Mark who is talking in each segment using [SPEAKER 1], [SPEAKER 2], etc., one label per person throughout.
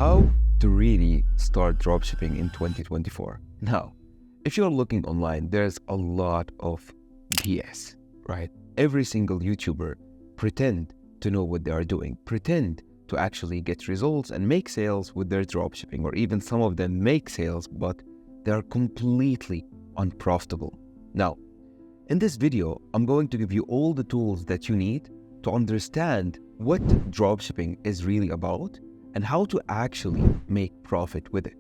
[SPEAKER 1] How to really start dropshipping in 2024. Now, if you're looking online, there's a lot of BS, right? Every single YouTuber pretend to know what they are doing, pretend to actually get results and make sales with their dropshipping, or even some of them make sales, but they are completely unprofitable. Now, in this video, I'm going to give you all the tools that you need to understand what dropshipping is really about and how to actually make profit with it.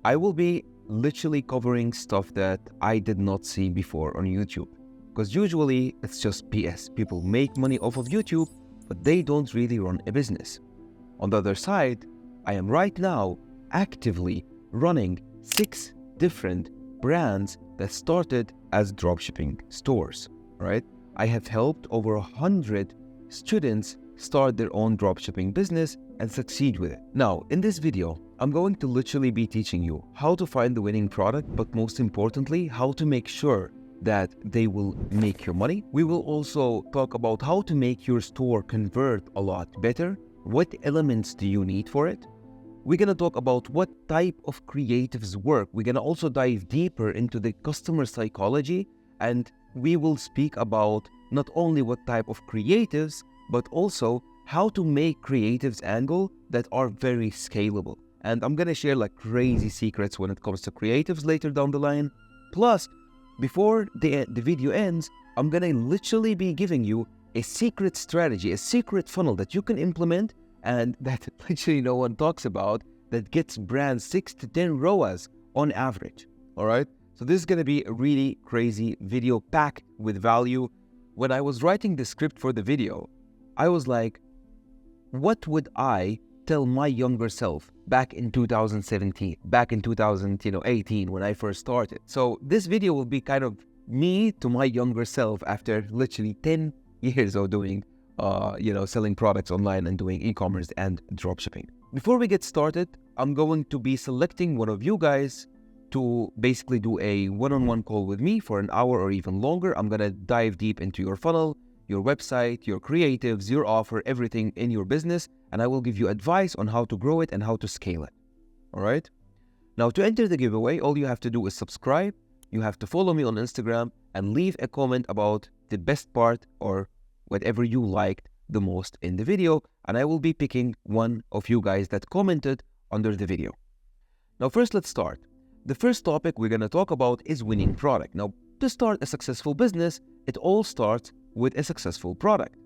[SPEAKER 1] I will be literally covering stuff that I did not see before on YouTube, because usually it's just BS. People make money off of YouTube, but they don't really run a business. On the other side, I am right now actively running 6 different brands that started as dropshipping stores, right? I have helped over 100 students start their own dropshipping business and succeed with it. Now, in this video, I'm going to literally be teaching you how to find the winning product, but most importantly, how to make sure that they will make your money. We will also talk about how to make your store convert a lot better. What elements do you need for it? We're going to talk about what type of creatives work. We're going to also dive deeper into the customer psychology, and we will speak about not only what type of creatives, but also how to make creatives angle that are very scalable. And I'm going to share like crazy secrets when it comes to creatives later down the line. Plus, before the video ends, I'm going to literally be giving you a secret strategy, a secret funnel that you can implement and that literally no one talks about, that gets brands 6 to 10 ROAS on average. All right. So this is going to be a really crazy video packed with value. When I was writing the script for the video, I was like, what would I tell my younger self back in 2017, back in 2018 when I first started? So this video will be kind of me to my younger self after literally 10 years of doing, selling products online and doing e-commerce and dropshipping. Before we get started, I'm going to be selecting one of you guys to basically do a one-on-one call with me for an hour or even longer. I'm going to dive deep into your funnel, your website, your creatives, your offer, everything in your business, and I will give you advice on how to grow it and how to scale it. All right? Now, to enter the giveaway, all you have to do is subscribe. You have to follow me on Instagram and leave a comment about the best part or whatever you liked the most in the video, and I will be picking one of you guys that commented under the video. Now, first, let's start. The first topic we're going to talk about is winning product. Now, to start a successful business, it all starts with a successful product.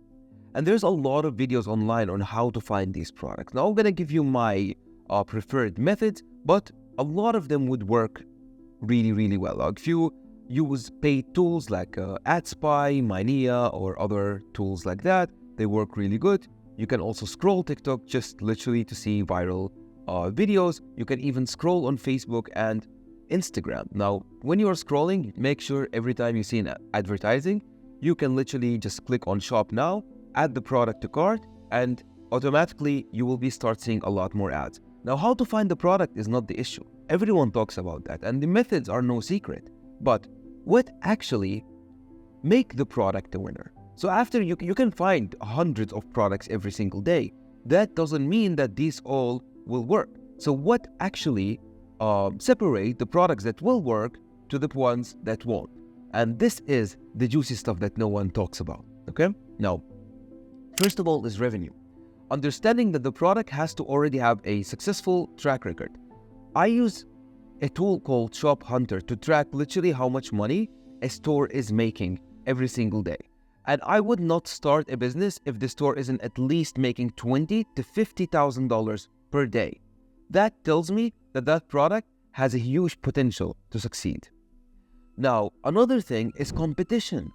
[SPEAKER 1] And there's a lot of videos online on how to find these products. Now, I'm going to give you my preferred methods, but a lot of them would work really, really well. Like if you use paid tools like AdSpy, Minea, or other tools like that, they work really good. You can also scroll TikTok just literally to see viral videos. You can even scroll on Facebook and Instagram. Now, when you are scrolling, make sure every time you see an advertising, you can literally just click on shop now, add the product to cart, and automatically you will start seeing a lot more ads. Now, how to find the product is not the issue. Everyone talks about that, and the methods are no secret. But what actually make the product a winner? So after you can find hundreds of products every single day. That doesn't mean that these all will work. So what actually separate the products that will work to the ones that won't? And this is the juicy stuff that no one talks about, okay? Now, first of all is revenue. Understanding that the product has to already have a successful track record. I use a tool called Shop Hunter to track literally how much money a store is making every single day. And I would not start a business if the store isn't at least making $20,000 to $50,000 per day. That tells me that that product has a huge potential to succeed. Now, another thing is competition.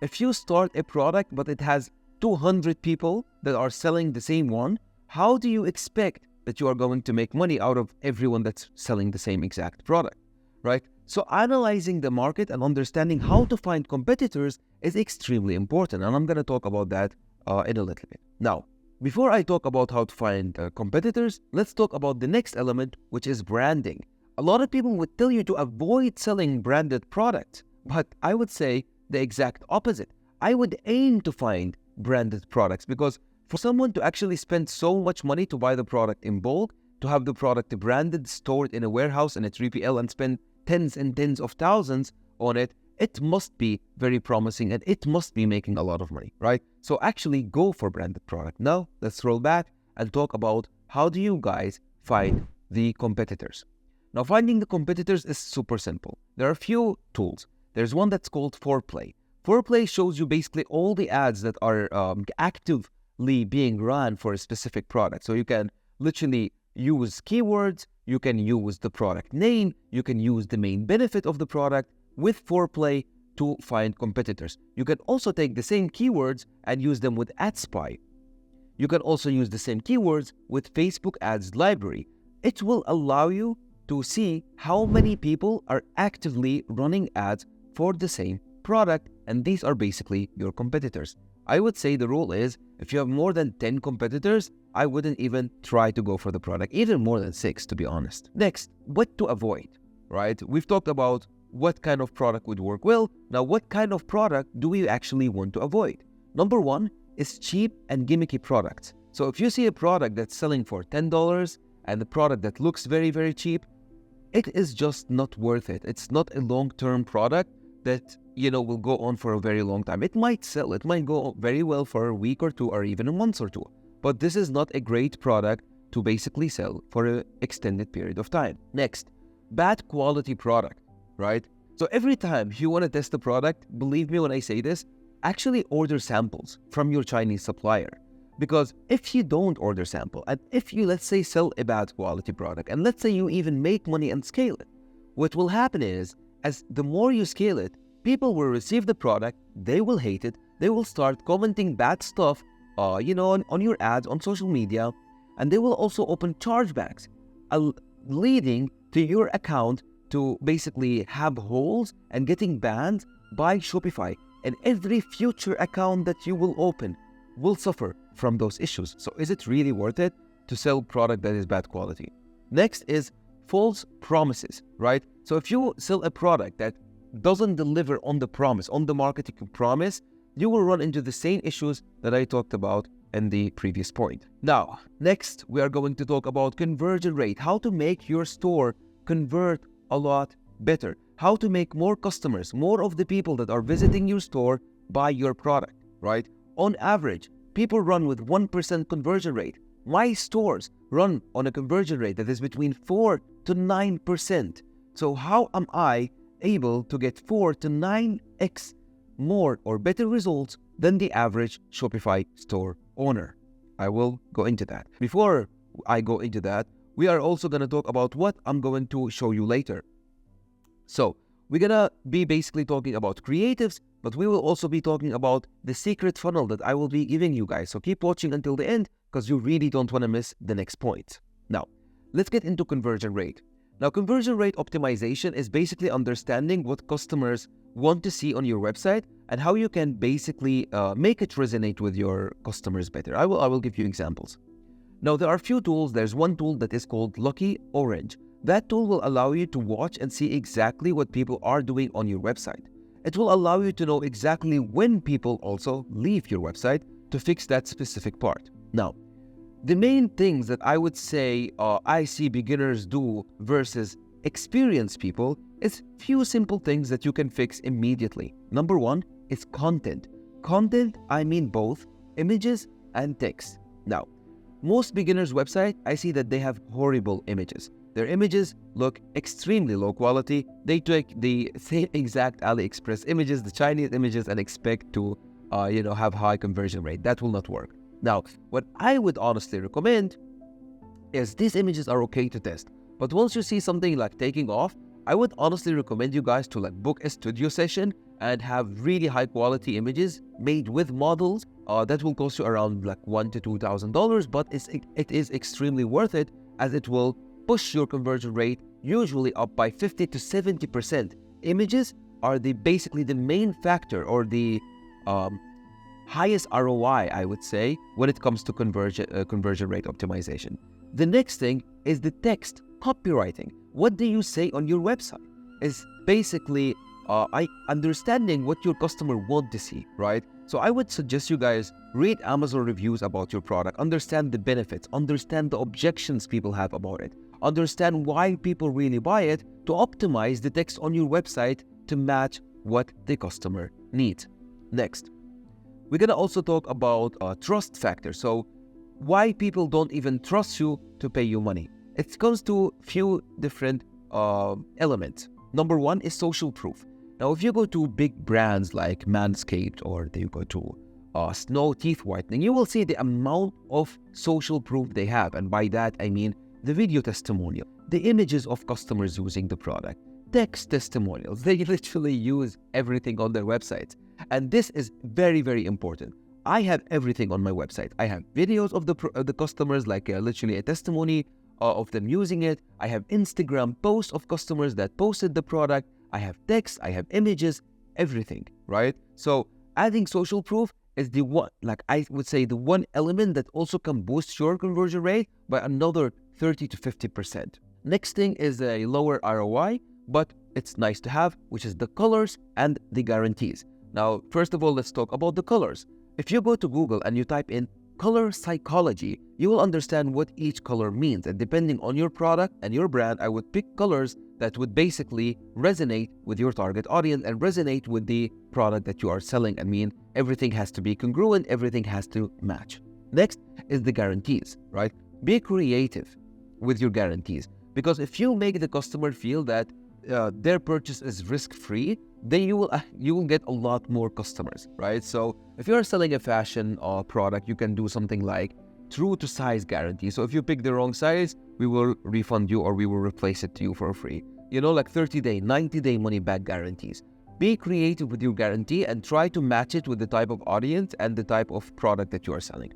[SPEAKER 1] If you start a product but it has 200 people that are selling the same one, how do you expect that you are going to make money out of everyone that's selling the same exact product, right? So analyzing the market and understanding how to find competitors is extremely important, and I'm going to talk about that in a little bit. Now, before I talk about how to find competitors, let's talk about the next element, which is branding. A lot of people would tell you to avoid selling branded products, but I would say the exact opposite. I would aim to find branded products because For someone to actually spend so much money to buy the product in bulk, to have the product branded, stored in a warehouse in a 3PL and spend tens and tens of thousands on it, it must be very promising and it must be making a lot of money, right? So actually go for branded product. Now, let's roll back and talk about how do you guys find the competitors. Now, finding the competitors is super simple. There are a few tools. There's one that's called Foreplay. Foreplay shows you basically all the ads that are actively being run for a specific product. So you can literally use keywords, you can use the product name, you can use the main benefit of the product with Foreplay to find competitors. You can also take the same keywords and use them with AdSpy. You can also use the same keywords with Facebook Ads Library. It will allow you to see how many people are actively running ads for the same product, and these are basically your competitors. I would say the rule is, if you have more than 10 competitors, I wouldn't even try to go for the product, even more than 6, to be honest. Next, what to avoid, right? We've talked about what kind of product would work well. Now, what kind of product do we actually want to avoid? Number one is cheap and gimmicky products. So if you see a product that's selling for $10 and the product that looks very, very cheap, it is just not worth it. It's not a long-term product that, will go on for a very long time. It might sell, it might go very well for a week or two or even a month or two. But this is not a great product to basically sell for an extended period of time. Next, bad quality product, right? So every time you want to test the product, believe me when I say this, actually order samples from your Chinese supplier. Because if you don't order sample, and if you, let's say, sell a bad quality product, and let's say you even make money and scale it, what will happen is, as the more you scale it, people will receive the product, they will hate it, they will start commenting bad stuff, on your ads, on social media, and they will also open chargebacks, leading to your account to basically have holes and getting banned by Shopify. And every future account that you will open will suffer from those issues. So is it really worth it to sell product that is bad quality? Next is false promises, right? So if you sell a product that doesn't deliver on the promise, on the marketing promise, you will run into the same issues that I talked about in the previous point. Now, next, we are going to talk about conversion rate, how to make your store convert a lot better, how to make more customers, more of the people that are visiting your store buy your product, right? On average, people run with 1% conversion rate. My stores run on a conversion rate that is between 4 to 9%. So how am I able to get 4 to 9x more or better results than the average Shopify store owner? I will go into that. Before I go into that, we are also going to talk about what I'm going to show you later. So we're going to be basically talking about creatives, but we will also be talking about the secret funnel that I will be giving you guys. So keep watching until the end because you really don't want to miss the next point. Now, let's get into conversion rate. Now, conversion rate optimization is basically understanding what customers want to see on your website and how you can basically make it resonate with your customers better. I will give you examples. Now, there are a few tools. There's one tool that is called Lucky Orange. That tool will allow you to watch and see exactly what people are doing on your website. It will allow you to know exactly when people also leave your website to fix that specific part. Now, the main things that I would say I see beginners do versus experienced people is few simple things that you can fix immediately. Number one is content. Content, I mean both images and text. Now, most beginners' website, I see that they have horrible images. Their images look extremely low quality. They take the same exact AliExpress images, the Chinese images, and expect to, have high conversion rate. That will not work. Now, what I would honestly recommend is these images are okay to test. But once you see something like taking off, I would honestly recommend you guys to book a studio session and have really high quality images made with models. That will cost you around $1,000 to $2,000, but it is extremely worth it as it will push your conversion rate usually up by 50 to 70%. Images are basically the main factor or the highest ROI, I would say, when it comes to conversion rate optimization. The next thing is the text copywriting. What do you say on your website? Is basically understanding what your customer want to see, right? So I would suggest you guys read Amazon reviews about your product, understand the benefits, understand the objections people have about it, understand why people really buy it, to optimize the text on your website to match what the customer needs. Next, we're gonna also talk about trust factor. So why people don't even trust you to pay you money. It comes to few different elements. Number one is social proof. Now, if you go to big brands like Manscaped, or you go to Snow Teeth Whitening, you will see the amount of social proof they have. And by that, I mean the video testimonial, the images of customers using the product, text testimonials. They literally use everything on their websites. And this is very, very important. I have everything on my website. I have videos of the customers, like literally a testimony of them using it. I have Instagram posts of customers that posted the product. I have text, I have images, everything, right? So adding social proof is the one, like I would say, the one element that also can boost your conversion rate by another 30 to 50%. Next thing is a lower ROI, but it's nice to have, which is the colors and the guarantees. Now, first of all, let's talk about the colors. If you go to Google and you type in color psychology, you will understand what each color means. And depending on your product and your brand, I would pick colors that would basically resonate with your target audience and resonate with the product that you are selling. I mean, everything has to be congruent, everything has to match. Next is the guarantees, right? Be creative with your guarantees, because if you make the customer feel that their purchase is risk-free, then you will get a lot more customers, right? So if you are selling a fashion product, you can do something like true to size guarantee. So if you pick the wrong size, we will refund you or we will replace it to you for free. You know, like 30-day, 90-day money-back guarantees. Be creative with your guarantee and try to match it with the type of audience and the type of product that you are selling.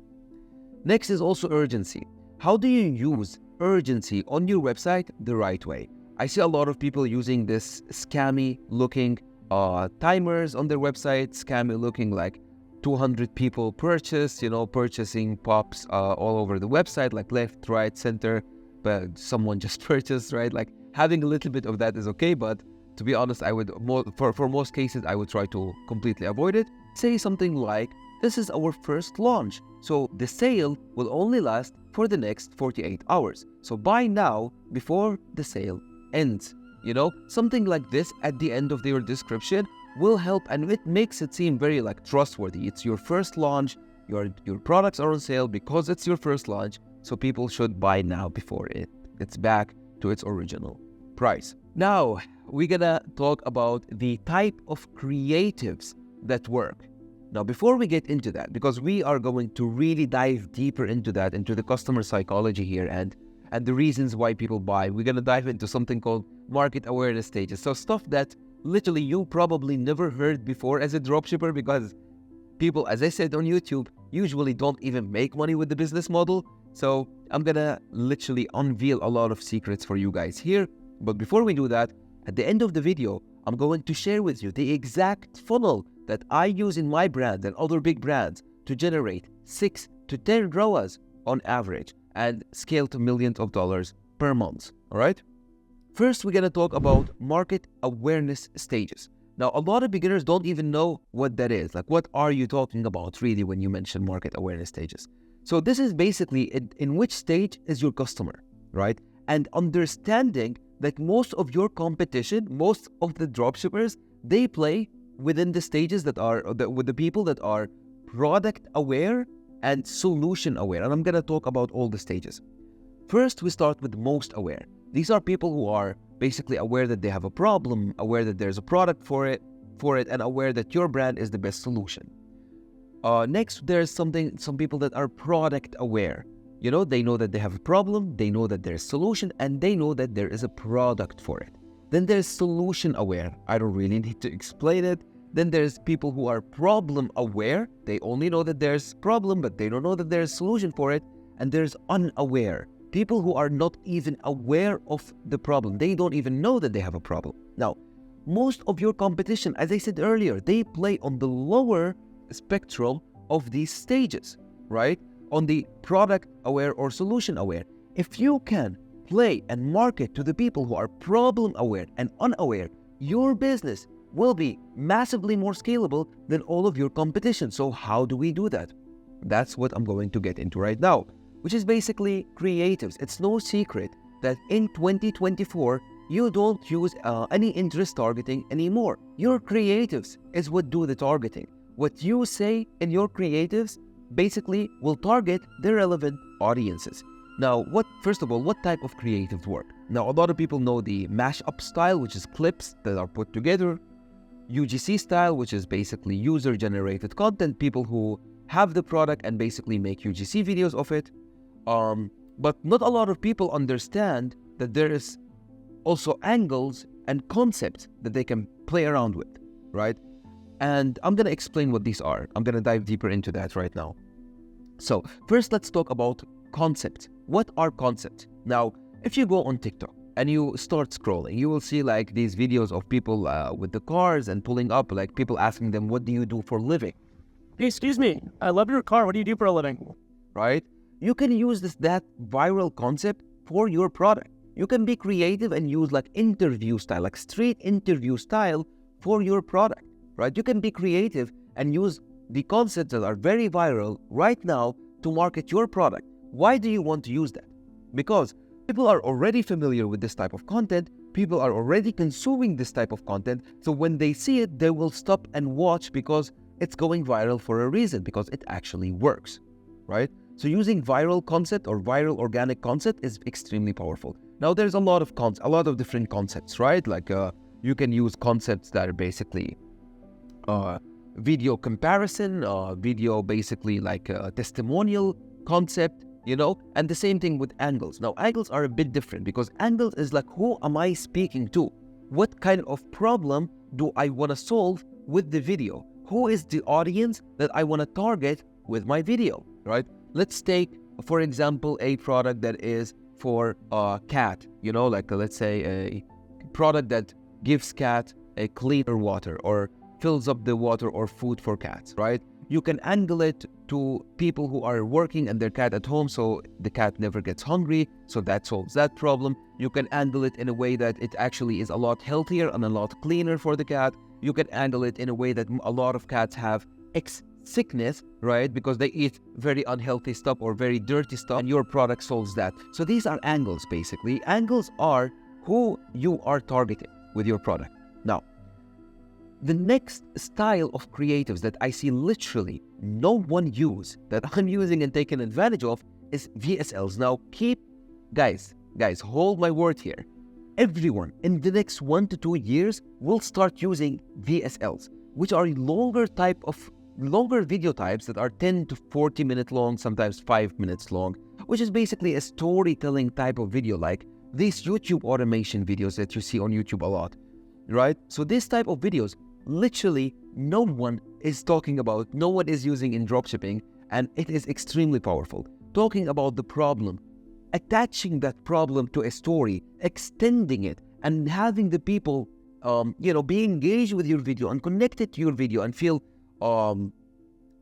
[SPEAKER 1] Next is also urgency. How do you use urgency on your website the right way? I see a lot of people using this scammy looking timers on their website, scammy looking like 200 people purchase, purchasing pops all over the website, like left, right, center, but someone just purchased, right? Like having a little bit of that is okay, but to be honest, I would, for most cases, I would try to completely avoid it. Say something like, this is our first launch, so the sale will only last for the next 48 hours. So buy now before the sale ends. Something like this at the end of your description will help, and it makes it seem very like trustworthy. It's your first launch, your products are on sale because it's your first launch, so people should buy now before it's back to its original price. Now, we're gonna talk about the type of creatives that work. Now, before we get into that, because we are going to really dive deeper into that, into the customer psychology here and the reasons why people buy, we're going to dive into something called market awareness stages. So stuff that literally you probably never heard before as a dropshipper, because people, as I said on YouTube, usually don't even make money with the business model. So I'm going to literally unveil a lot of secrets for you guys here. But before we do that, at the end of the video, I'm going to share with you the exact funnel that I use in my brand and other big brands to generate 6 to 10 ROAS on average and scale to millions of dollars per month, all right? First, we're gonna talk about market awareness stages. Now, a lot of beginners don't even know what that is. Like, what are you talking about really when you mention market awareness stages? So this is basically in which stage is your customer, right? And understanding that most of your competition, most of the dropshippers, they play within the stages that are, with the people that are product aware and solution aware. And I'm going to talk about all the stages. First, we start with most aware. These are people who are basically aware that they have a problem, aware that there's a product for it, and aware that your brand is the best solution. Next, there's some people that are product aware. They know that they have a problem, they know that there's a solution, and they know that there is a product for it. Then there's solution aware. I don't really need to explain it. Then there's people who are problem aware. They only know that there's problem, but they don't know that there's a solution for it. And there's unaware. People who are not even aware of the problem. They don't even know that they have a problem. Now, most of your competition, as I said earlier, they play on the lower spectrum of these stages, right? On the product aware or solution aware. If you can play and market to the people who are problem aware and unaware, your business will be massively more scalable than all of your competition. So how do we do that? That's what I'm going to get into right now, which is basically creatives. It's no secret that in 2024, you don't use any interest targeting anymore. Your creatives is what do the targeting. What you say in your creatives basically will target the relevant audiences. Now, first of all, what type of creatives work? Now, a lot of people know the mashup style, which is clips that are put together. UGC style, which is basically user-generated content, people who have the product and basically make UGC videos of it. But not a lot of people understand that there is also angles and concepts that they can play around with, right? And I'm going to explain what these are. I'm going to dive deeper into that right now. So first, let's talk about concepts. What are concepts? Now, if you go on TikTok and you start scrolling, you will see like these videos of people with the cars and pulling up, like people asking them, what do you do for a living?
[SPEAKER 2] Hey, excuse me, I love your car. What do you do for a living?
[SPEAKER 1] Right? You can use that viral concept for your product. You can be creative and use like interview style, like street interview style for your product, right? You can be creative and use the concepts that are very viral right now to market your product. Why do you want to use that? Because people are already familiar with this type of content. People are already consuming this type of content. So when they see it, they will stop and watch because it's going viral for a reason, because it actually works, right? So using viral concept or viral organic concept is extremely powerful. Now there's a lot of different concepts, right? Like you can use concepts that are basically video comparison, video basically like a testimonial concept, you know, and the same thing with angles. Now angles are a bit different because angles is like, who am I speaking to? What kind of problem do I want to solve with the video? Who is the audience that I want to target with my video, right? Let's take, for example, a product that is for a cat, you know, like let's say a product that gives cat a cleaner water or fills up the water or food for cats, right? You can angle it to people who are working and their cat at home, so the cat never gets hungry, so that solves that problem. You can angle it in a way that it actually is a lot healthier and a lot cleaner for the cat. You can angle it in a way that a lot of cats have sickness, right? Because they eat very unhealthy stuff or very dirty stuff, and your product solves that. So these are angles, basically. Angles are who you are targeting with your product. Now, the next style of creatives that I see literally no one use, that I'm using and taking advantage of, is VSLs. Now, guys, hold my word here. Everyone in the next 1 to 2 years will start using VSLs, which are longer video types that are 10 to 40 minutes long, sometimes 5 minutes long, which is basically a storytelling type of video, like these YouTube automation videos that you see on YouTube a lot, right? So this type of videos, literally no one is talking about, no one is using in dropshipping, and it is extremely powerful. Talking about the problem, attaching that problem to a story, extending it, and having the people, be engaged with your video and connected to your video and feel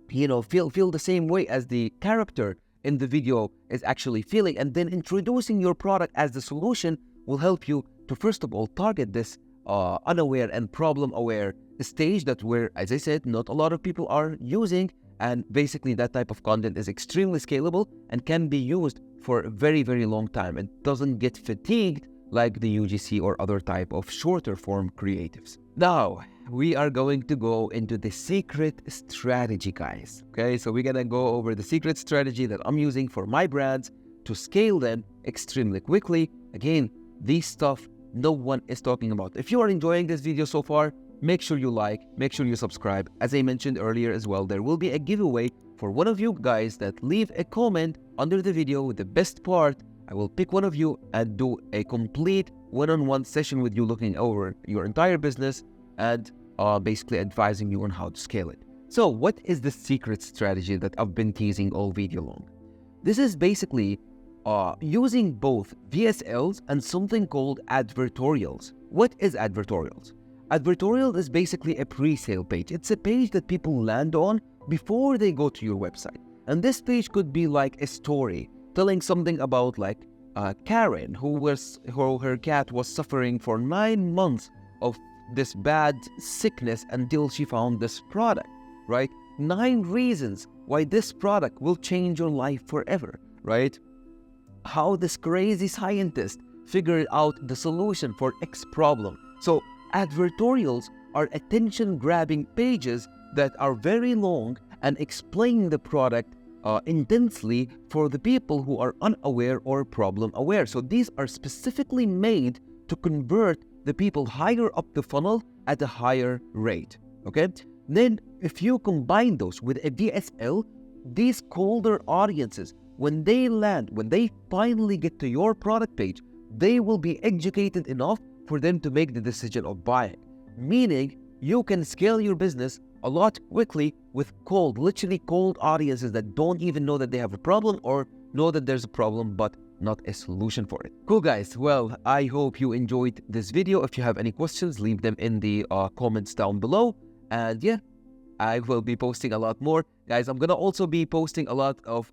[SPEAKER 1] the same way as the character in the video is actually feeling, and then introducing your product as the solution will help you to, first of all, target this unaware and problem-aware stage that as I said, not a lot of people are using, and basically that type of content is extremely scalable and can be used for a very, very long time. It doesn't get fatigued like the UGC or other type of shorter form creatives. Now, we are going to go into the secret strategy, guys. Okay, so we're gonna go over the secret strategy that I'm using for my brands to scale them extremely quickly. Again, this stuff no one is talking about. If you are enjoying this video so far, make sure you like, make sure you subscribe. As I mentioned earlier as well, there will be a giveaway for one of you guys that leave a comment under the video with the best part. I will pick one of you and do a complete one-on-one session with you, looking over your entire business and basically advising you on how to scale it. So what is the secret strategy that I've been teasing all video long? This is basically using both VSLs and something called advertorials. What is advertorials? Advertorial is basically a pre-sale page. It's a page that people land on before they go to your website. And this page could be like a story telling something about Karen, who her cat was suffering for 9 months of this bad sickness until she found this product, right? 9 reasons why this product will change your life forever, right? How this crazy scientist figured out the solution for X problem. So advertorials are attention-grabbing pages that are very long and explain the product intensely for the people who are unaware or problem aware. So these are specifically made to convert the people higher up the funnel at a higher rate, okay? Then if you combine those with a VSL, these colder audiences, when they land, when they finally get to your product page, they will be educated enough for them to make the decision of buying. Meaning you can scale your business a lot quickly with cold, literally cold audiences that don't even know that they have a problem or know that there's a problem but not a solution for it. Cool guys, well, I hope you enjoyed this video. If you have any questions, leave them in the comments down below. And yeah, I will be posting a lot more. Guys, I'm gonna also be posting a lot of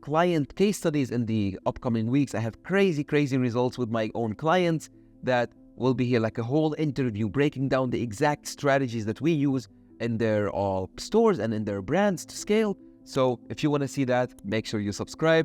[SPEAKER 1] client case studies in the upcoming weeks. I have crazy results with my own clients that will be here, like a whole interview breaking down the exact strategies that we use in their stores and in their brands to scale. So if you want to see that, make sure you subscribe.